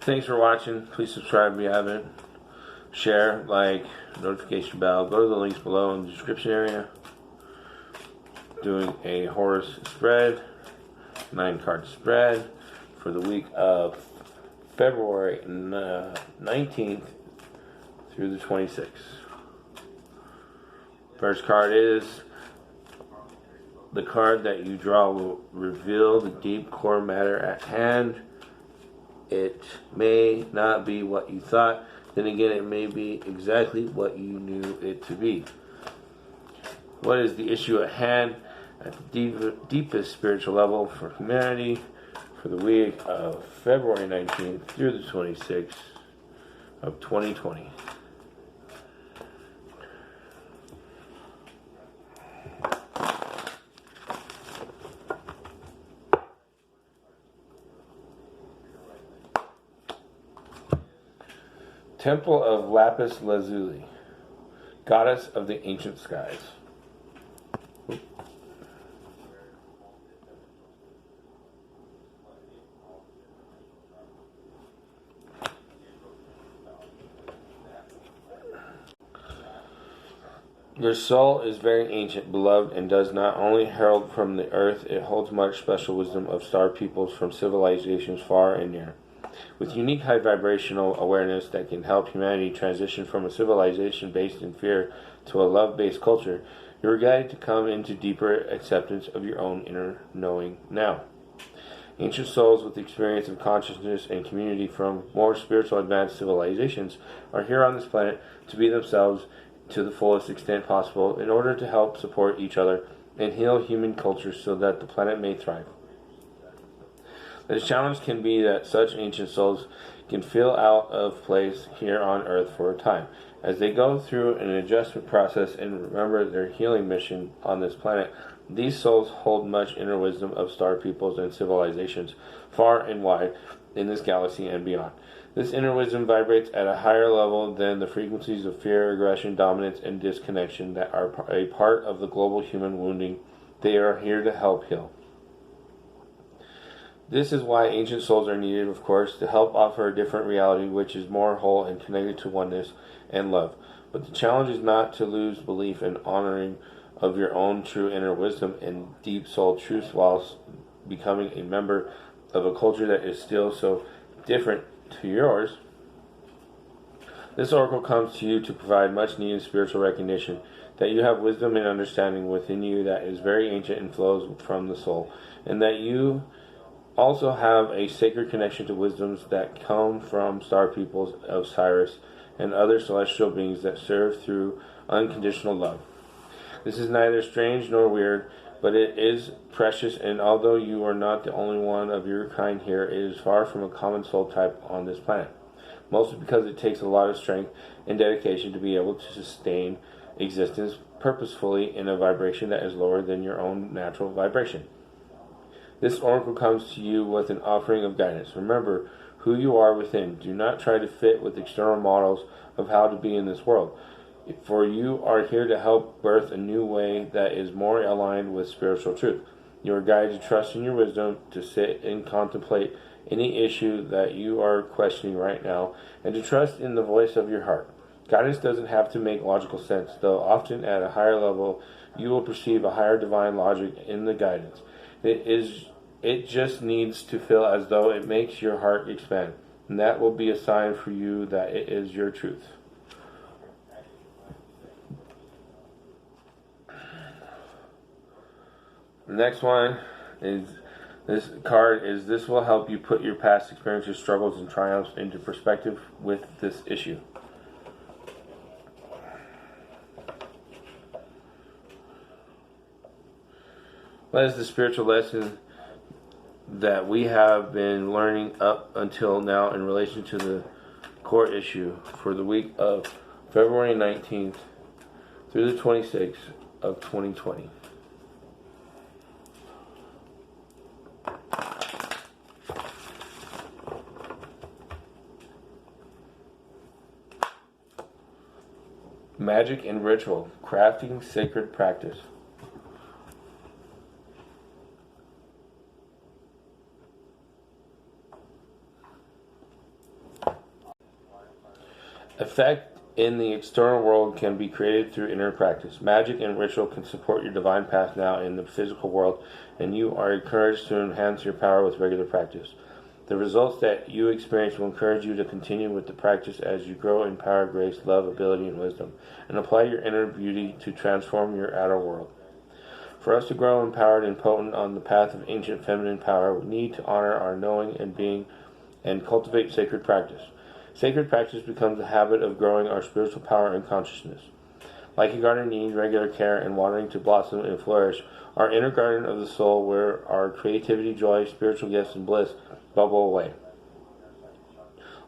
Thanks for watching. Please subscribe if you haven't. Share, like, notification bell. Go to the links below in the description area. Doing a horse spread, 9-card spread for the week of February 19th through the 26th. First card is the card that you draw will reveal the deep core matter at hand. It may not be what you thought. Then again, it may be exactly what you knew it to be. What is the issue at hand at the deepest spiritual level for humanity for the week of February 19th through the 26th of 2020? Temple of Lapis Lazuli, goddess of the ancient skies. Your soul is very ancient, beloved, and does not only herald from the earth, it holds much special wisdom of star peoples from civilizations far and near. With unique high vibrational awareness that can help humanity transition from a civilization based in fear to a love-based culture, you are guided to come into deeper acceptance of your own inner knowing now. Ancient souls with experience of consciousness and community from more spiritual advanced civilizations are here on this planet to be themselves to the fullest extent possible in order to help support each other and heal human culture so that the planet may thrive. The challenge can be that such ancient souls can feel out of place here on Earth for a time, as they go through an adjustment process and remember their healing mission on this planet. These souls hold much inner wisdom of star peoples and civilizations far and wide in this galaxy and beyond. This inner wisdom vibrates at a higher level than the frequencies of fear, aggression, dominance, and disconnection that are a part of the global human wounding they are here to help heal. This is why ancient souls are needed, of course, to help offer a different reality which is more whole and connected to oneness and love. But the challenge is not to lose belief and honoring of your own true inner wisdom and deep soul truths whilst becoming a member of a culture that is still so different to yours. This oracle comes to you to provide much needed spiritual recognition that you have wisdom and understanding within you that is very ancient and flows from the soul, and that you also have a sacred connection to wisdoms that come from star peoples of Sirius and other celestial beings that serve through unconditional love. This is neither strange nor weird, but it is precious, and although you are not the only one of your kind here, it is far from a common soul type on this planet. Mostly because it takes a lot of strength and dedication to be able to sustain existence purposefully in a vibration that is lower than your own natural vibration. This oracle comes to you with an offering of guidance. Remember who you are within. Do not try to fit with external models of how to be in this world, for you are here to help birth a new way that is more aligned with spiritual truth. You are guided to trust in your wisdom, to sit and contemplate any issue that you are questioning right now, and to trust in the voice of your heart. Guidance doesn't have to make logical sense, though often at a higher level you will perceive a higher divine logic in the guidance. It just needs to feel as though it makes your heart expand, and that will be a sign for you that it is your truth. The next one is this will help you put your past experiences, struggles, and triumphs into perspective with this issue. What is the spiritual lesson that we have been learning up until now in relation to the core issue for the week of February 19th through the 26th of 2020? Magic and ritual, crafting sacred practice. Effect in the external world can be created through inner practice. Magic and ritual can support your divine path now in the physical world, and you are encouraged to enhance your power with regular practice. The results that you experience will encourage you to continue with the practice as you grow in power, grace, love, ability, and wisdom, and apply your inner beauty to transform your outer world. For us to grow empowered and potent on the path of ancient feminine power, we need to honor our knowing and being and cultivate sacred practice. Sacred practice becomes a habit of growing our spiritual power and consciousness. Like a garden needs regular care and watering to blossom and flourish, our inner garden of the soul, where our creativity, joy, spiritual gifts, and bliss bubble away,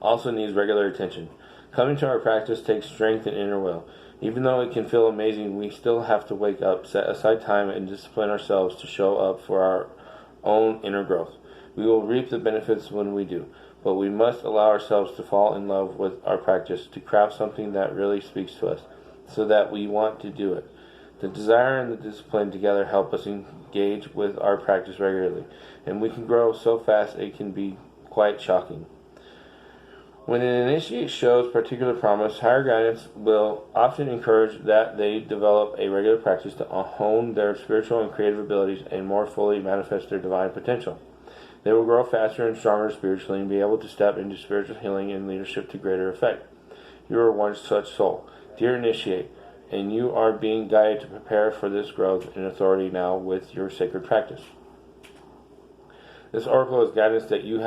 also needs regular attention. Coming to our practice takes strength and inner will. Even though it can feel amazing, we still have to wake up, set aside time, and discipline ourselves to show up for our own inner growth. We will reap the benefits when we do, but we must allow ourselves to fall in love with our practice, to craft something that really speaks to us, so that we want to do it. The desire and the discipline together help us engage with our practice regularly, and we can grow so fast it can be quite shocking. When an initiate shows particular promise, higher guidance will often encourage that they develop a regular practice to hone their spiritual and creative abilities and more fully manifest their divine potential. They will grow faster and stronger spiritually and be able to step into spiritual healing and leadership to greater effect. You are one such soul, dear initiate, and you are being guided to prepare for this growth in authority now with your sacred practice. This oracle is guidance that you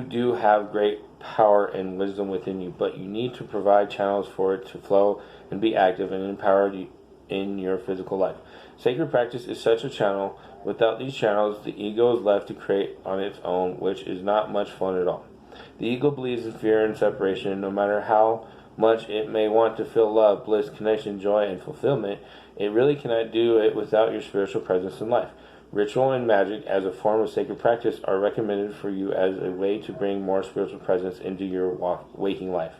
do have great power and wisdom within you, but you need to provide channels for it to flow and be active and empowered in your physical life. Sacred practice is such a channel. Without these channels, the ego is left to create on its own, which is not much fun at all. The ego believes in fear and separation, and no matter how much it may want to feel love, bliss, connection, joy, and fulfillment, it really cannot do it without your spiritual presence in life. Ritual and magic as a form of sacred practice are recommended for you as a way to bring more spiritual presence into your waking life.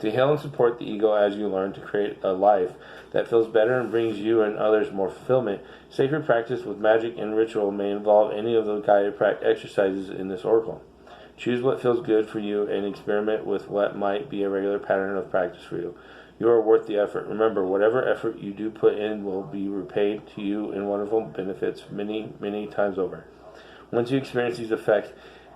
To heal and support the ego as you learn to create a life that feels better and brings you and others more fulfillment, sacred practice with magic and ritual may involve any of the guided exercises in this oracle. Choose what feels good for you and experiment with what might be a regular pattern of practice for you. You are worth the effort. Remember, whatever effort you do put in will be repaid to you in wonderful benefits many, many times over. Once you experience these effects,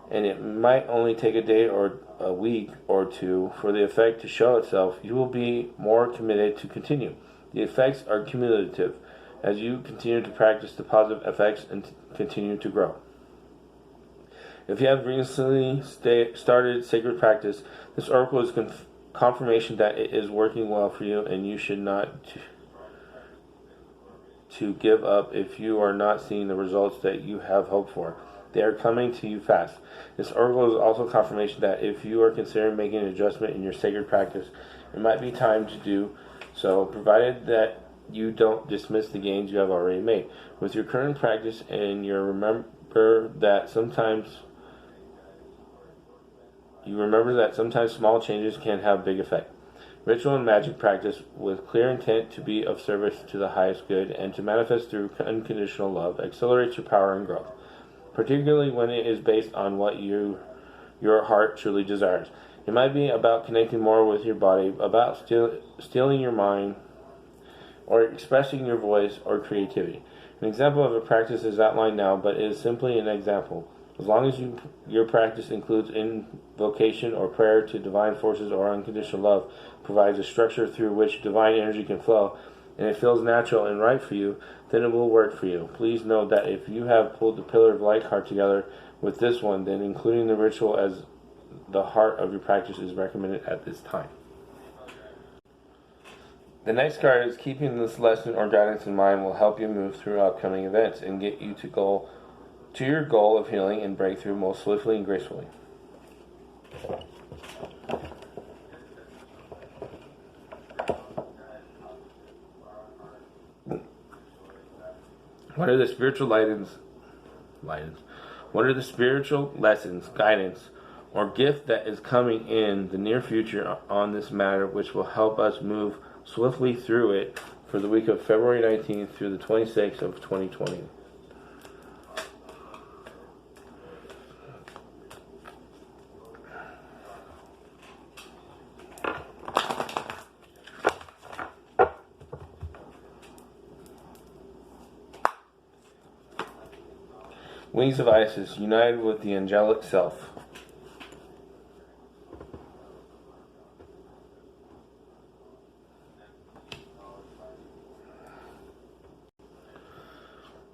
and it might only take a day or a week or two for the effect to show itself, you will be more committed to continue. The effects are cumulative as you continue to practice the positive effects and continue to grow. If you have recently started sacred practice, this oracle is confirmation that it is working well for you, and you should not to give up if you are not seeing the results that you have hoped for. They are coming to you fast. This oracle is also confirmation that if you are considering making an adjustment in your sacred practice, it might be time to do so, provided that you don't dismiss the gains you have already made. With your current practice, and you remember that sometimes small changes can have big effect. Ritual and magic practice with clear intent to be of service to the highest good and to manifest through unconditional love accelerates your power and growth, particularly when it is based on what your heart truly desires. It might be about connecting more with your body, about stealing your mind, or expressing your voice or creativity. An example of a practice is outlined now, but it is simply an example. As long as your practice includes invocation or prayer to divine forces or unconditional love, provides a structure through which divine energy can flow, and it feels natural and right for you, then it will work for you. Please know that if you have pulled the pillar of light heart together with this one, then including the ritual as the heart of your practice is recommended at this time. The next card is keeping this lesson or guidance in mind will help you move through upcoming events and get you to your goal of healing and breakthrough most swiftly and gracefully. What are the spiritual lessons, guidance, or gift that is coming in the near future on this matter, which will help us move swiftly through it for the week of February 19th through the 26th of 2020? Wings of Isis, united with the angelic self.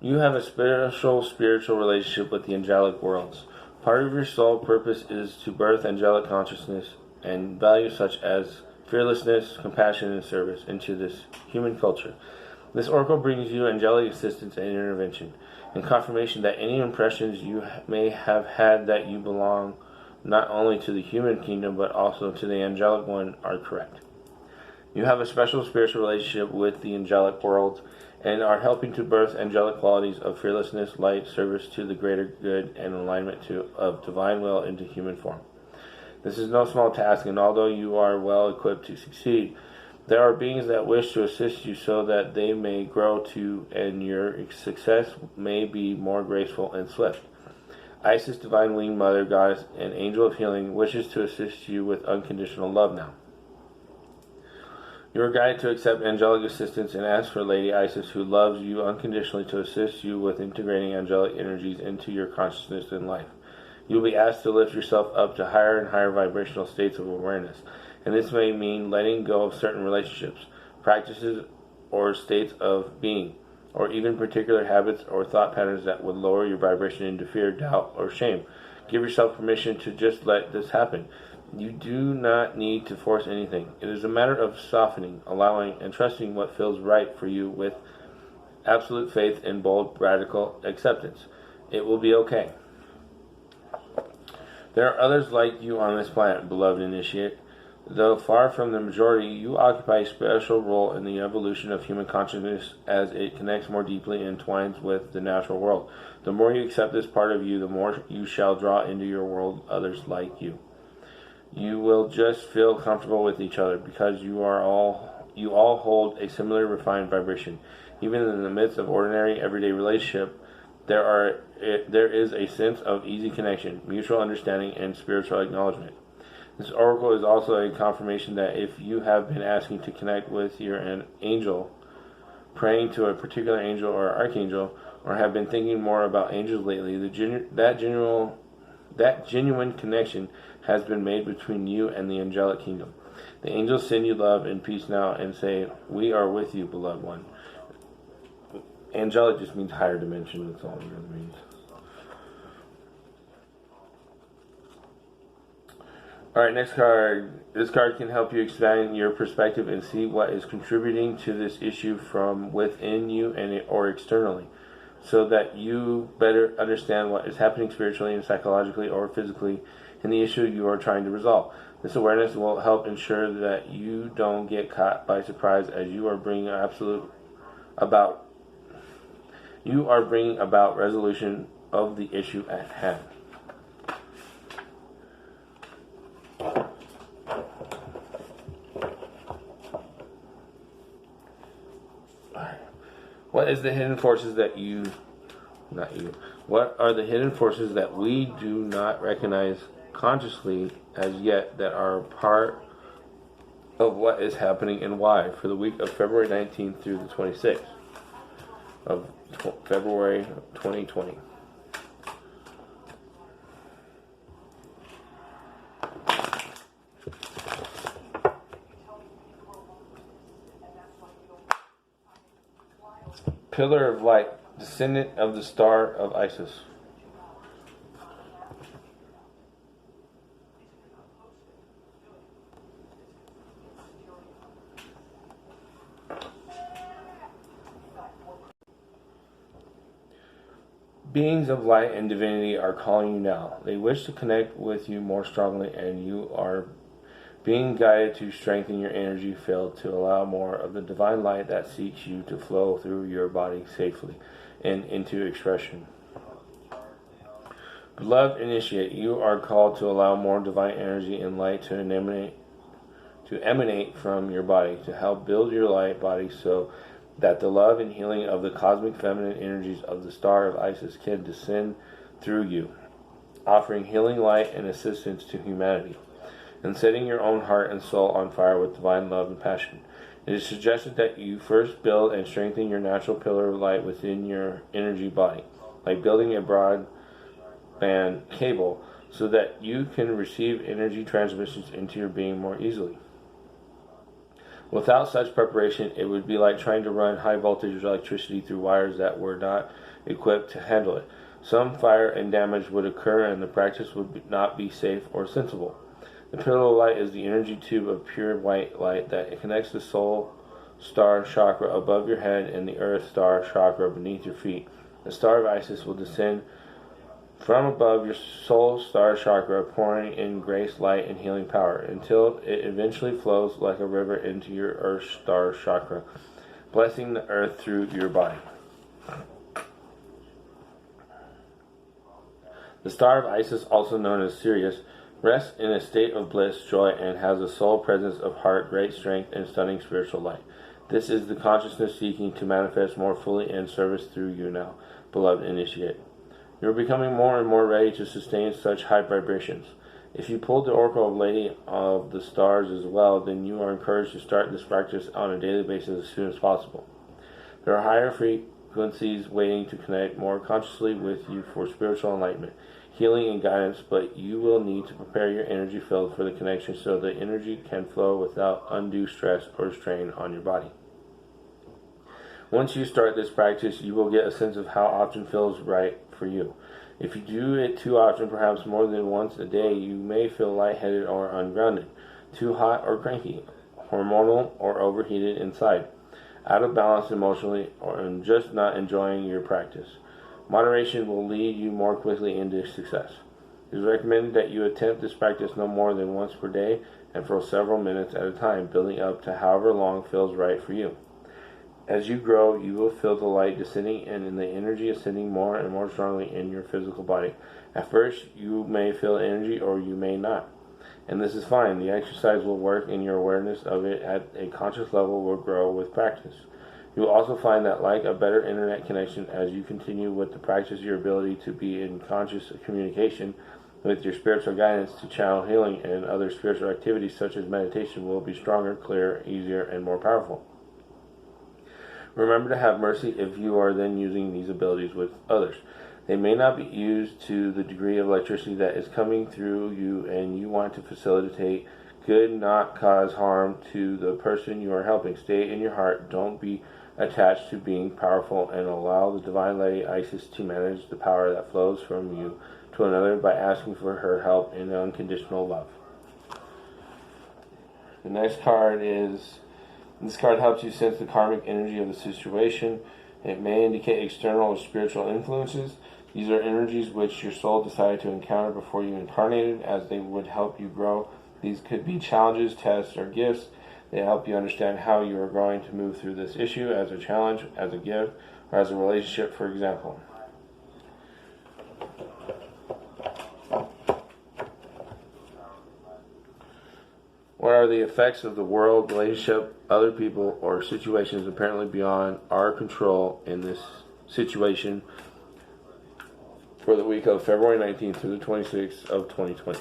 You have a spiritual relationship with the angelic worlds. Part of your soul purpose is to birth angelic consciousness and values such as fearlessness, compassion, and service into this human culture. This oracle brings you angelic assistance and intervention, and confirmation that any impressions you may have had that you belong not only to the human kingdom but also to the angelic one are correct. You have a special spiritual relationship with the angelic world and are helping to birth angelic qualities of fearlessness, light, service to the greater good, and alignment of divine will into human form. This is no small task, and although you are well equipped to succeed, there are beings that wish to assist you so that they may grow too, and your success may be more graceful and swift. Isis, Divine Winged Mother, Goddess, and Angel of Healing, wishes to assist you with unconditional love now. You are guided to accept angelic assistance and ask for Lady Isis, who loves you unconditionally, to assist you with integrating angelic energies into your consciousness and life. You will be asked to lift yourself up to higher and higher vibrational states of awareness, and this may mean letting go of certain relationships, practices, or states of being, or even particular habits or thought patterns that would lower your vibration into fear, doubt, or shame. Give yourself permission to just let this happen. You do not need to force anything. It is a matter of softening, allowing, and trusting what feels right for you with absolute faith and bold, radical acceptance. It will be okay. There are others like you on this planet, beloved initiate. Though far from the majority, you occupy a special role in the evolution of human consciousness as it connects more deeply and entwines with the natural world. The more you accept this part of you, the more you shall draw into your world others like you. You will just feel comfortable with each other because you all hold a similar refined vibration. Even in the midst of ordinary everyday relationship, there is a sense of easy connection, mutual understanding, and spiritual acknowledgement. This oracle is also a confirmation that if you have been asking to connect with your angel, praying to a particular angel or archangel, or have been thinking more about angels lately, that genuine connection has been made between you and the angelic kingdom. The angels send you love and peace now and say, "We are with you, beloved one." Angelic just means higher dimension. That's all it really means. Alright, next card. This card can help you expand your perspective and see what is contributing to this issue from within you or externally, so that you better understand what is happening spiritually and psychologically or physically in the issue you are trying to resolve. This awareness will help ensure that you don't get caught by surprise as you are bringing about resolution of the issue at hand. What is the hidden forces what are the hidden forces that we do not recognize consciously as yet that are part of what is happening and why for the week of February 19th through the 26th of February 2020? Pillar of Light, descendant of the star of Isis. Beings of light and divinity are calling you now. They wish to connect with you more strongly, and you are being guided to strengthen your energy field to allow more of the divine light that seeks you to flow through your body safely and into expression. Beloved initiate, you are called to allow more divine energy and light to emanate from your body to help build your light body so that the love and healing of the cosmic feminine energies of the star of Isis can descend through you, offering healing light and assistance to humanity, and setting your own heart and soul on fire with divine love and passion. It is suggested that you first build and strengthen your natural pillar of light within your energy body. like building a broadband cable so that you can receive energy transmissions into your being more easily. Without such preparation, it would be like trying to run high voltage electricity through wires that were not equipped to handle it. Some fire and damage would occur, and the practice would not be safe or sensible. The pillar of light is the energy tube of pure white light that connects the soul star chakra above your head and the earth star chakra beneath your feet. The star of Isis will descend from above your soul star chakra, pouring in grace, light, and healing power, until it eventually flows like a river into your earth star chakra, blessing the earth through your body. The star of Isis, also known as Sirius, rests in a state of bliss, joy, and has a soul presence of heart, great strength, and stunning spiritual light. This is the consciousness seeking to manifest more fully in service through you now, beloved initiate. You are becoming more and more ready to sustain such high vibrations. If you pulled the Oracle of Lady of the Stars as well, then you are encouraged to start this practice on a daily basis as soon as possible. There are higher frequencies waiting to connect more consciously with you for spiritual enlightenment, healing, and guidance, but you will need to prepare your energy field for the connection so the energy can flow without undue stress or strain on your body. Once you start this practice, you will get a sense of how often feels right for you. If you do it too often, perhaps more than once a day, you may feel lightheaded or ungrounded, too hot or cranky, hormonal or overheated inside, out of balance emotionally, or just not enjoying your practice. Moderation will lead you more quickly into success. It is recommended that you attempt this practice no more than once per day and for several minutes at a time, building up to however long feels right for you. As you grow, you will feel the light descending and the energy ascending more and more strongly in your physical body. At first, you may feel energy or you may not. And this is fine. The exercise will work and your awareness of it at a conscious level will grow with practice. You will also find that, like a better internet connection, as you continue with the practice, your ability to be in conscious communication with your spiritual guidance to channel healing and other spiritual activities such as meditation will be stronger, clearer, easier, and more powerful. Remember to have mercy if you are then using these abilities with others. They may not be used to the degree of electricity that is coming through you, and you want to facilitate good, not cause harm to the person you are helping. Stay in your heart. Don't be attached to being powerful, and allow the Divine Lady Isis to manage the power that flows from you to another by asking for her help in unconditional love. The next card is... This card helps you sense the karmic energy of the situation. It may indicate external or spiritual influences. These are energies which your soul decided to encounter before you incarnated, as they would help you grow. These could be challenges, tests, or gifts. They help you understand how you are going to move through this issue as a challenge, as a gift, or as a relationship, for example. What are the effects of the world, relationship, other people, or situations apparently beyond our control in this situation for the week of February 19th through the 26th of 2020?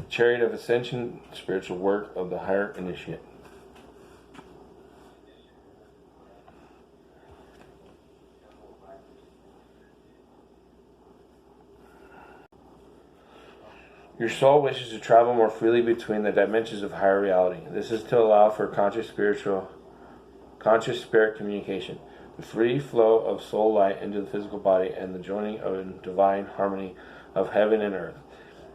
Chariot of Ascension, spiritual work of the higher initiate. Your soul wishes to travel more freely between the dimensions of higher reality. This is to allow for conscious spirit communication, the free flow of soul light into the physical body, and the joining of a divine harmony of heaven and earth.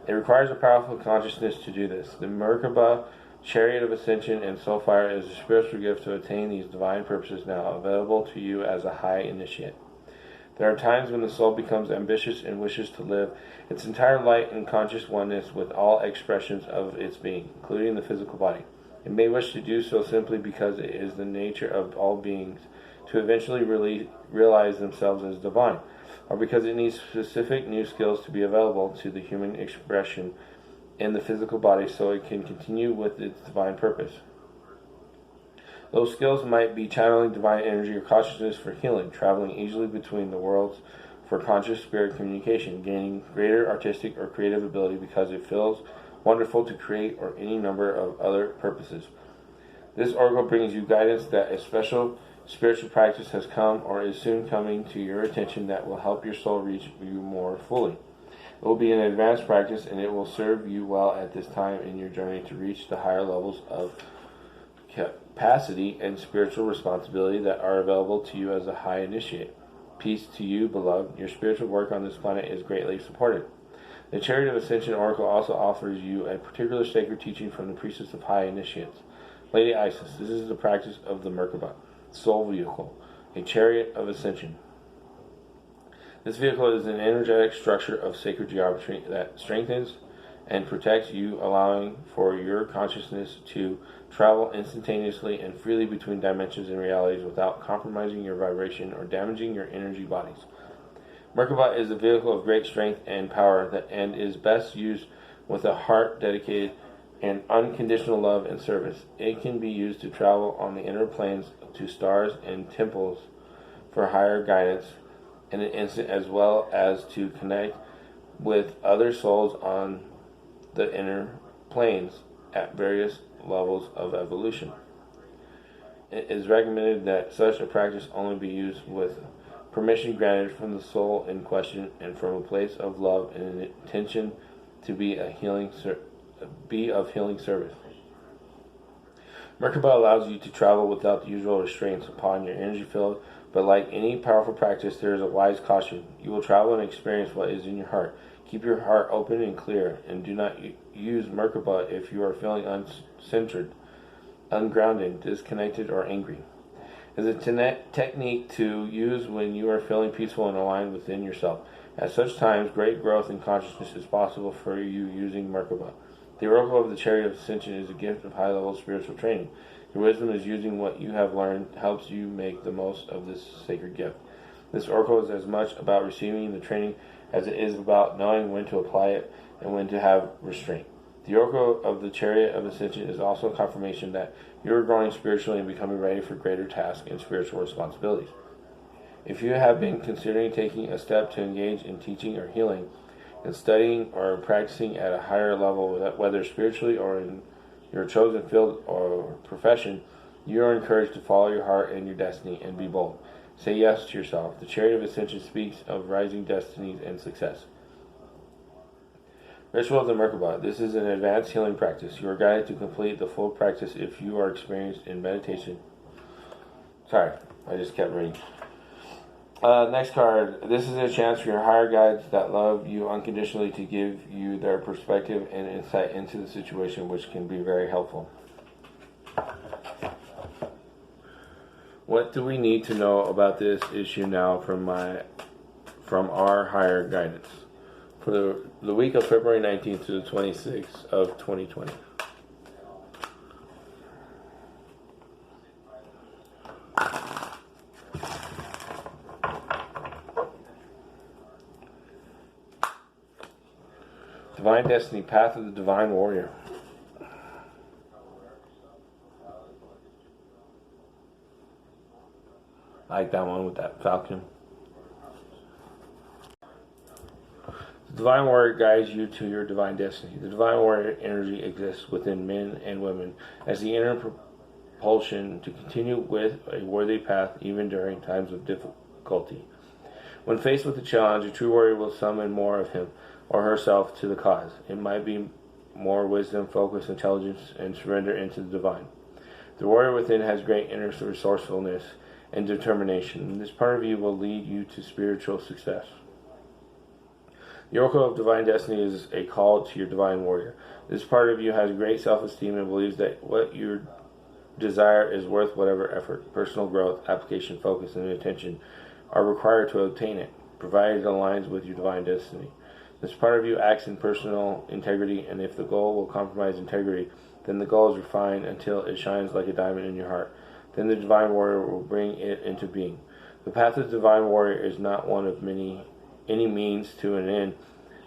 It requires a powerful consciousness to do this. The Merkaba, Chariot of Ascension, and Soul Fire is a spiritual gift to attain these divine purposes now available to you as a high initiate. There are times when the soul becomes ambitious and wishes to live its entire light in conscious oneness with all expressions of its being, including the physical body. It may wish to do so simply because it is the nature of all beings to eventually realize themselves as divine, or because it needs specific new skills to be available to the human expression in the physical body so it can continue with its divine purpose. Those skills might be channeling divine energy or consciousness for healing, traveling easily between the worlds for conscious spirit communication, gaining greater artistic or creative ability because it feels wonderful to create or any number of other purposes. This oracle brings you guidance that a special spiritual practice has come or is soon coming to your attention that will help your soul reach you more fully. It will be an advanced practice, and it will serve you well at this time in your journey to reach the higher levels of capacity and spiritual responsibility that are available to you as a high initiate. Peace to you, beloved. Your spiritual work on this planet is greatly supported. The Chariot of Ascension Oracle also offers you a particular sacred teaching from the Priestess of High Initiates, Lady Isis. This is the practice of the Merkaba, soul vehicle, a Chariot of Ascension. This vehicle is an energetic structure of sacred geometry that strengthens and protects you, allowing for your consciousness to travel instantaneously and freely between dimensions and realities without compromising your vibration or damaging your energy bodies. Merkaba is a vehicle of great strength and power and is best used with a heart dedicated and unconditional love and service. It can be used to travel on the inner planes to stars and temples for higher guidance in an instant, as well as to connect with other souls on the inner planes at various levels of evolution. It is recommended that such a practice only be used with permission granted from the soul in question and from a place of love and an intention to be of healing service. Merkaba allows you to travel without the usual restraints upon your energy field, but like any powerful practice, there is a wise caution. You will travel and experience what is in your heart. Keep your heart open and clear, and do not use Merkaba if you are feeling uncentered, ungrounded, disconnected, or angry. It is a technique to use when you are feeling peaceful and aligned within yourself. At such times, great growth in consciousness is possible for you using Merkaba. The Oracle of the Chariot of Ascension is a gift of high-level spiritual training. Your wisdom is using what you have learned helps you make the most of this sacred gift. This Oracle is as much about receiving the training as it is about knowing when to apply it and when to have restraint. The Oracle of the Chariot of Ascension is also a confirmation that you are growing spiritually and becoming ready for greater tasks and spiritual responsibilities. If you have been considering taking a step to engage in teaching or healing, in studying or practicing at a higher level, whether spiritually or in your chosen field or profession, you are encouraged to follow your heart and your destiny and be bold. Say yes to yourself. The Chariot of Ascension speaks of rising destinies and success. Ritual of the Merkaba. This is an advanced healing practice. You are guided to complete the full practice if you are experienced in meditation. Sorry, I just kept reading. Next card. This is a chance for your higher guides that love you unconditionally to give you their perspective and insight into the situation, which can be very helpful. What do we need to know about this issue now from our higher guidance for the week of February 19th to the 26th of 2020? Divine Destiny, Path of the Divine Warrior. I like that one with that falcon. The Divine Warrior guides you to your divine destiny. The Divine Warrior energy exists within men and women as the inner propulsion to continue with a worthy path even during times of difficulty. When faced with a challenge, a true warrior will summon more of him or herself to the cause. It might be more wisdom, focus, intelligence, and surrender into the divine. The warrior within has great inner resourcefulness and determination. This part of you will lead you to spiritual success. The Oracle of Divine Destiny is a call to your divine warrior. This part of you has great self-esteem and believes that what you desire is worth whatever effort, personal growth, application, focus, and attention are required to obtain it, provided it aligns with your divine destiny. This part of you acts in personal integrity, and if the goal will compromise integrity, then the goal is refined until it shines like a diamond in your heart. Then the divine warrior will bring it into being. The path of the divine warrior is not one of any means to an end.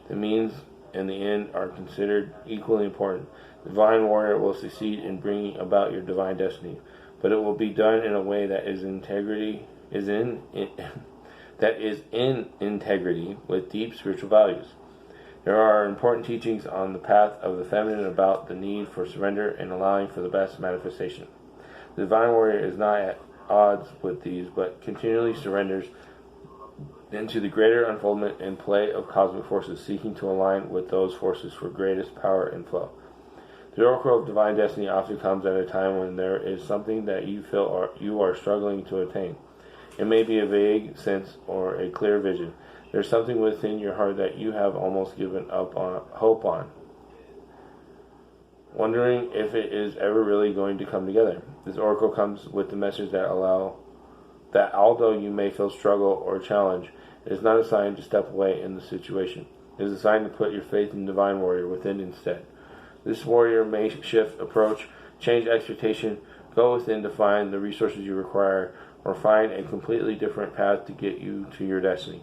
The means and the end are considered equally important. The divine warrior will succeed in bringing about your divine destiny, but it will be done in a way that is integrity. The that is in integrity with deep spiritual values. There are important teachings on the path of the feminine about the need for surrender and allowing for the best manifestation. The divine warrior is not at odds with these, but continually surrenders into the greater unfoldment and play of cosmic forces, seeking to align with those forces for greatest power and flow. The oracle of divine destiny often comes at a time when there is something that you feel you are struggling to attain. It may be a vague sense or a clear vision. There's something within your heart that you have almost given up on hope on, wondering if it is ever really going to come together. This oracle comes with the message that although you may feel struggle or challenge, it is not a sign to step away in the situation. It is a sign to put your faith in the divine warrior within instead. This warrior may shift approach, change expectation, go within to find the resources you require, or find a completely different path to get you to your destiny.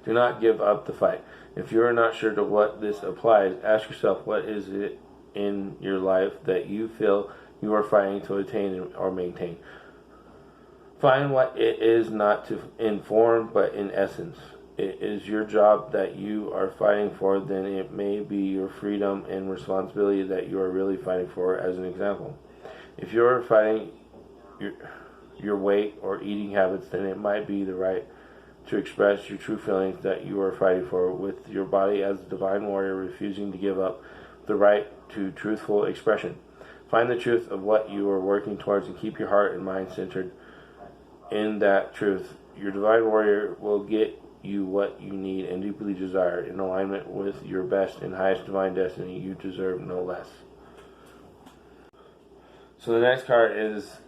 Do not give up the fight. If you are not sure to what this applies, ask yourself, what is it in your life that you feel you are fighting to attain or maintain? Find what it is, not to in form, but in essence. It is your job that you are fighting for, then it may be your freedom and responsibility that you are really fighting for. As an example, if you are fighting your weight or eating habits, then it might be the right to express your true feelings that you are fighting for, with your body as the divine warrior refusing to give up the right to truthful expression. Find the truth of what you are working towards and keep your heart and mind centered in that truth. Your divine warrior will get you what you need and deeply desire, in alignment with your best and highest divine destiny. You deserve no less. So the next card is,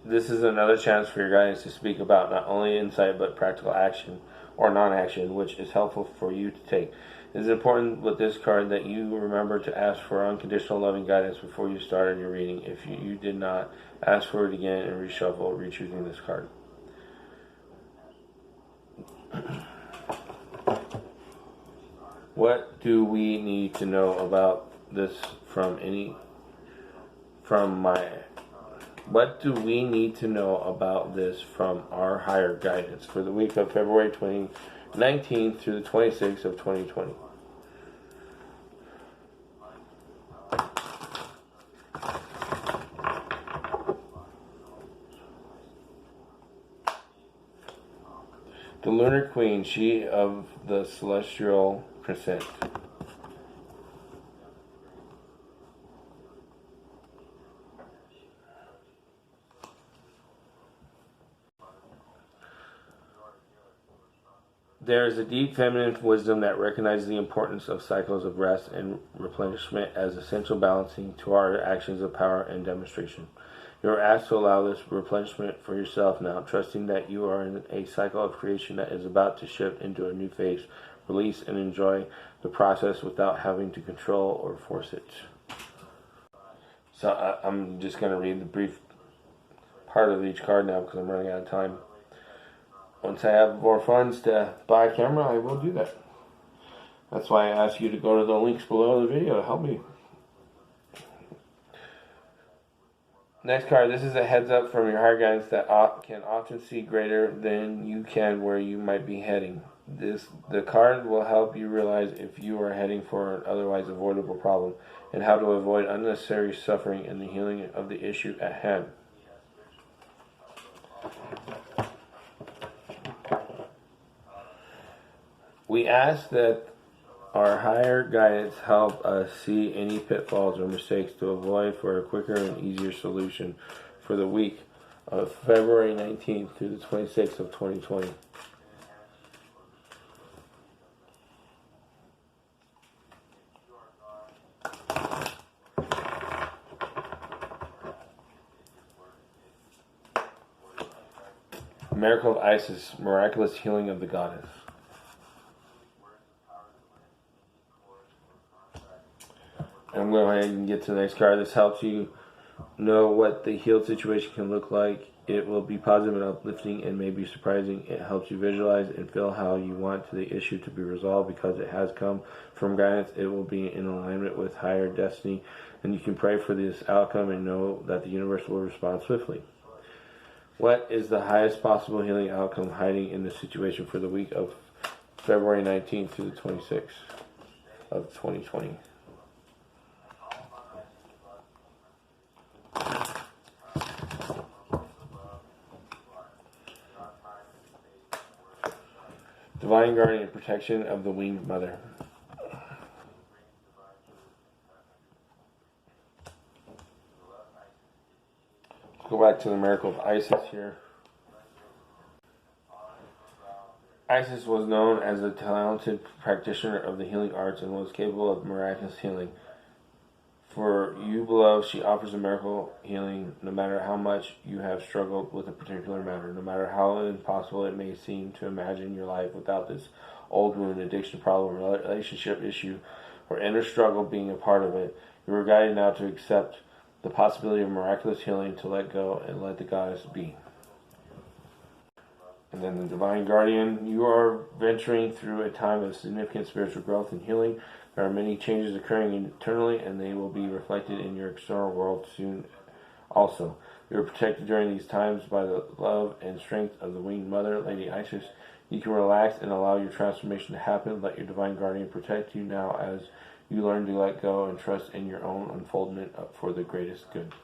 this is another chance for your guidance to speak about not only insight but practical action or non-action, which is helpful for you to take. It is important with this card that you remember to ask for unconditional loving guidance before you start your reading. If you did not, ask for it again and reshuffle, re-choosing this card. What do we need to know about this What do we need to know about this from our higher guidance for the week of February 2019 through the 26th of 2020? The Lunar Queen, she of the celestial percent. There is a deep feminine wisdom that recognizes the importance of cycles of rest and replenishment as essential balancing to our actions of power and demonstration. You are asked to allow this replenishment for yourself now, trusting that you are in a cycle of creation that is about to shift into a new phase. Release and enjoy the process without having to control or force it. So I'm just going to read the brief part of each card now because I'm running out of time. Once I have more funds to buy a camera, I will do that. That's why I ask you to go to the links below the video to help me. Next card, this is a heads up from your higher guidance that can often see greater than you can where you might be heading. The card will help you realize if you are heading for an otherwise avoidable problem and how to avoid unnecessary suffering in the healing of the issue at hand. We ask that our higher guidance help us see any pitfalls or mistakes to avoid for a quicker and easier solution for the week of February 19th through the 26th of 2020. Miracle of Isis, miraculous healing of the goddess. I'm going to go ahead and get to the next card. This helps you know what the healed situation can look like. It will be positive and uplifting and may be surprising. It helps you visualize and feel how you want the issue to be resolved because it has come from guidance. It will be in alignment with higher destiny, and you can pray for this outcome and know that the universe will respond swiftly. What is the highest possible healing outcome hiding in this situation for the week of February 19th through the 26th of 2020? Divine guardian and protection of the winged mother. Let's go back to the miracle of Isis here. Isis was known as a talented practitioner of the healing arts and was capable of miraculous healing. For you below, she offers a miracle healing no matter how much you have struggled with a particular matter, no matter how impossible it may seem to imagine your life without this old wound, addiction problem, relationship issue, or inner struggle being a part of it. You are guided now to accept the possibility of miraculous healing, to let go and let the goddess be. And then the divine guardian, you are venturing through a time of significant spiritual growth and healing. There are many changes occurring internally, and they will be reflected in your external world soon also. You are protected during these times by the love and strength of the winged mother, Lady Isis. You can relax and allow your transformation to happen. Let your divine guardian protect you now as you learn to let go and trust in your own unfoldment for the greatest good.